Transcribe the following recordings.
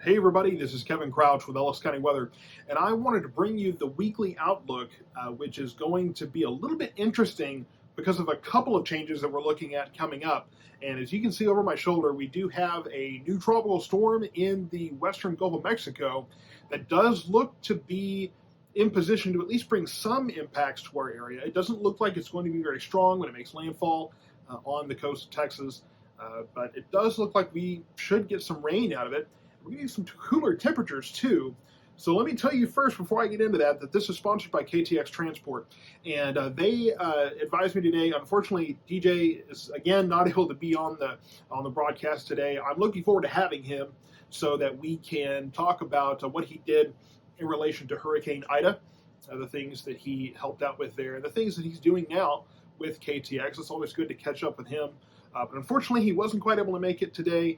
Hey everybody, this is Kevin Crouch with Ellis County Weather, and I wanted to bring you the weekly outlook, which is going to be a little bit interesting because of a couple of changes that we're looking at coming up. And as you can see over my shoulder, we do have a new tropical storm in the western Gulf of Mexico that does look to be in position to at least bring some impacts to our area. It doesn't look like it's going to be very strong when it makes landfall on the coast of Texas, but it does look like we should get some rain out of it. We're going to get some cooler temperatures too. So let me tell you first, before I get into that this is sponsored by KTX Transport. And they advised me today. Unfortunately, DJ is again not able to be on the broadcast today. I'm looking forward to having him so that we can talk about what he did in relation to Hurricane Ida, the things that he helped out with there, and the things that he's doing now with KTX. It's always good to catch up with him. But unfortunately, he wasn't quite able to make it today.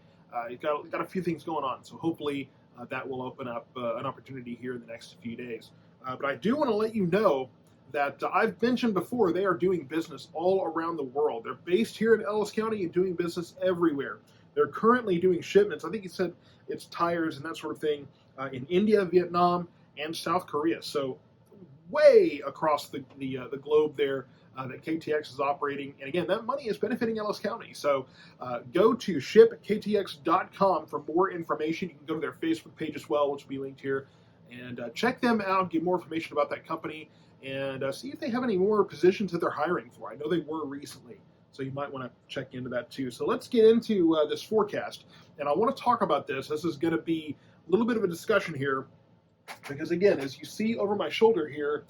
He's got a few things going on, so hopefully that will open up an opportunity here in the next few days. But I do want to let you know that I've mentioned before, they are doing business all around the world. They're based here in Ellis County and doing business everywhere. They're currently doing shipments. I think he said it's tires and that sort of thing in India, Vietnam, and South Korea. So way across the globe there. That KTX is operating. And again, that money is benefiting Ellis County. So go to shipktx.com for more information. You can go to their Facebook page as well, which will be linked here. And check them out, get more information about that company, and see if they have any more positions that they're hiring for. I know they were recently, so you might want to check into that too. So let's get into this forecast. And I want to talk about this. This is going to be a little bit of a discussion here, because again, as you see over my shoulder here,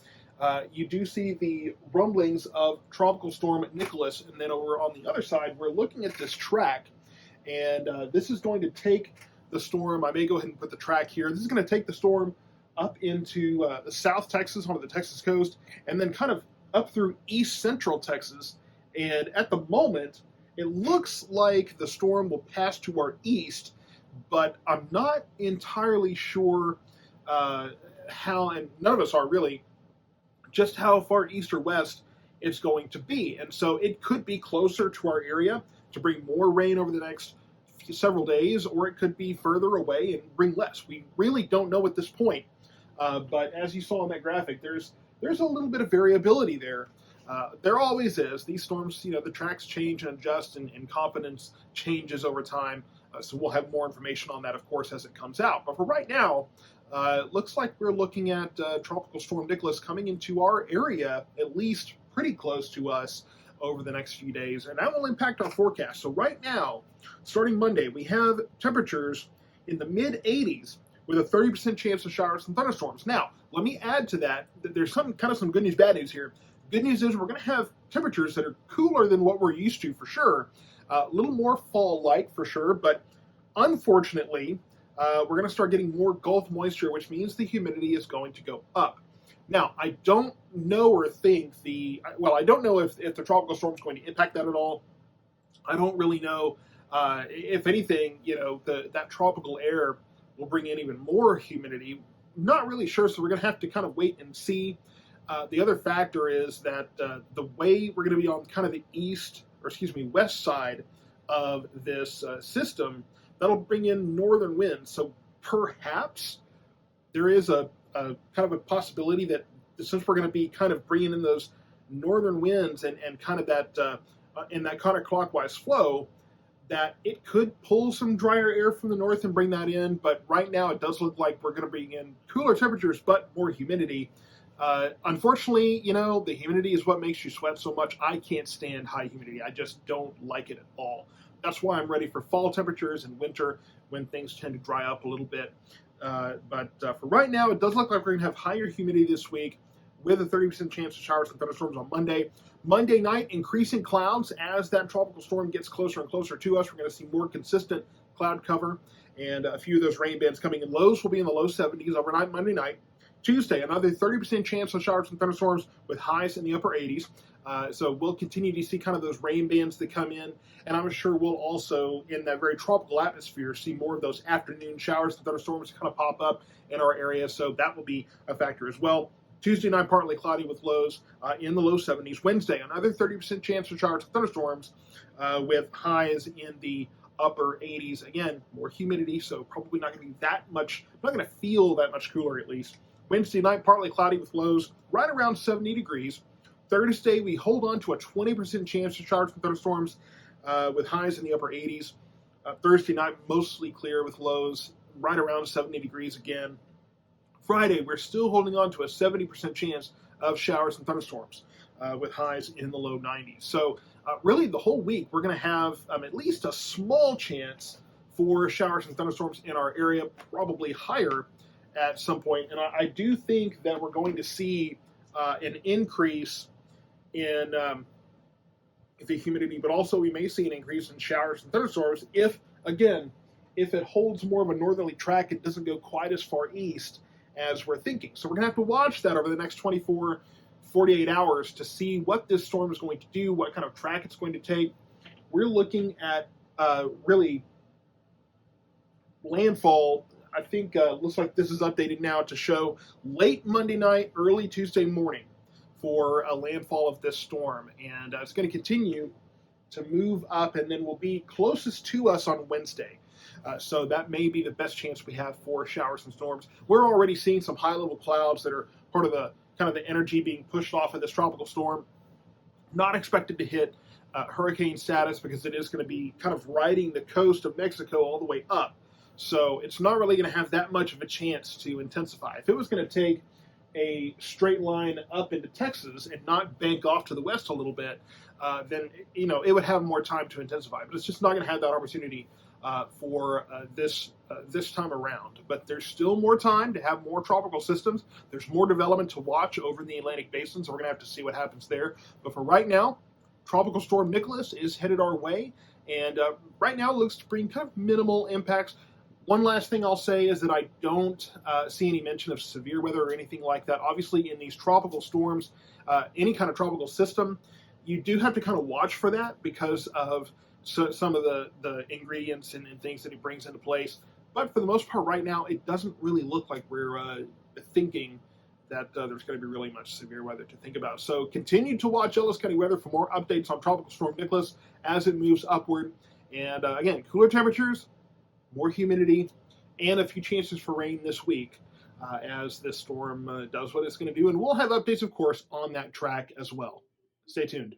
you do see the rumblings of Tropical Storm Nicholas, and then over on the other side, we're looking at this track, and this is going to take the storm. I may go ahead and put the track here. This is going to take the storm up into the South Texas, onto the Texas coast, and then kind of up through east central Texas. And at the moment, it looks like the storm will pass to our east, but I'm not entirely sure how, and none of us are really, just how far east or west it's going to be. And so it could be closer to our area to bring more rain over the next several days, or it could be further away and bring less. We really don't know at this point. But as you saw in that graphic, there's a little bit of variability there. There always is. These storms, the tracks change and adjust, and confidence changes over time. So we'll have more information on that, of course, as it comes out. But for right now, it looks like we're looking at Tropical Storm Nicholas coming into our area, at least pretty close to us, over the next few days, and that will impact our forecast. So right now, starting Monday, we have temperatures in the mid-80s with a 30% chance of showers and thunderstorms. Now, let me add to that there's some good news, bad news here. Good news is we're going to have temperatures that are cooler than what we're used to, for sure. A little more fall-like, for sure, but unfortunately, we're going to start getting more Gulf moisture, which means the humidity is going to go up. Now, I don't know or think I don't know if the tropical storm is going to impact that at all. I don't really know. If anything, that tropical air will bring in even more humidity. Not really sure, so we're going to have to kind of wait and see. The other factor is that the way we're going to be on kind of the west side of this system, that'll bring in northern winds. So perhaps there is a kind of a possibility that since we're going to be kind of bringing in those northern winds and kind of that in that counterclockwise flow, that it could pull some drier air from the north and bring that in. But right now it does look like we're going to bring in cooler temperatures but more humidity. Unfortunately, the humidity is what makes you sweat so much. I can't stand high humidity. I just don't like it at all. That's why I'm ready for fall temperatures and winter when things tend to dry up a little bit. But for right now, it does look like we're going to have higher humidity this week with a 30% chance of showers and thunderstorms on Monday. Monday night, increasing clouds as that tropical storm gets closer and closer to us. We're going to see more consistent cloud cover and a few of those rain bands coming in. Lows will be in the low 70s overnight Monday night. Tuesday, another 30% chance of showers and thunderstorms with highs in the upper 80s. So we'll continue to see kind of those rain bands that come in, and I'm sure we'll also, in that very tropical atmosphere, see more of those afternoon showers and thunderstorms kind of pop up in our area, so that will be a factor as well. Tuesday night, partly cloudy with lows in the low 70s. Wednesday, another 30% chance of showers and thunderstorms with highs in the upper 80s. Again, more humidity, so probably not going to be that much, not going to feel that much cooler at least. Wednesday night, partly cloudy with lows right around 70 degrees. Thursday, we hold on to a 20% chance of showers and thunderstorms with highs in the upper 80s. Thursday night, mostly clear with lows right around 70 degrees again. Friday, we're still holding on to a 70% chance of showers and thunderstorms with highs in the low 90s. So really the whole week, we're going to have at least a small chance for showers and thunderstorms in our area, probably higher at some point. And I do think that we're going to see an increase in the humidity, but also we may see an increase in showers and thunderstorms if it holds more of a northerly track, it doesn't go quite as far east as we're thinking. So we're going to have to watch that over the next 24, 48 hours to see what this storm is going to do, what kind of track it's going to take. We're looking at really landfall. I think looks like this is updated now to show late Monday night, early Tuesday morning for a landfall of this storm. And it's going to continue to move up and then will be closest to us on Wednesday. So that may be the best chance we have for showers and storms. We're already seeing some high-level clouds that are part of the kind of the energy being pushed off of this tropical storm. Not expected to hit hurricane status because it is going to be kind of riding the coast of Mexico all the way up. So it's not really going to have that much of a chance to intensify. If it was going to take a straight line up into Texas and not bank off to the west a little bit, then it would have more time to intensify. But it's just not going to have that opportunity for this time around. But there's still more time to have more tropical systems. There's more development to watch over in the Atlantic Basin, so we're going to have to see what happens there. But for right now, Tropical Storm Nicholas is headed our way, and right now it looks to bring kind of minimal impacts. One last thing I'll say is that I don't see any mention of severe weather or anything like that. Obviously, in these tropical storms, any kind of tropical system, you do have to kind of watch for that because of some of the ingredients and things that it brings into place. But for the most part, right now, it doesn't really look like we're thinking that there's going to be really much severe weather to think about. So continue to watch Ellis County Weather for more updates on Tropical Storm Nicholas as it moves upward. And again, cooler temperatures, more humidity, and a few chances for rain this week as this storm does what it's going to do. And we'll have updates, of course, on that track as well. Stay tuned.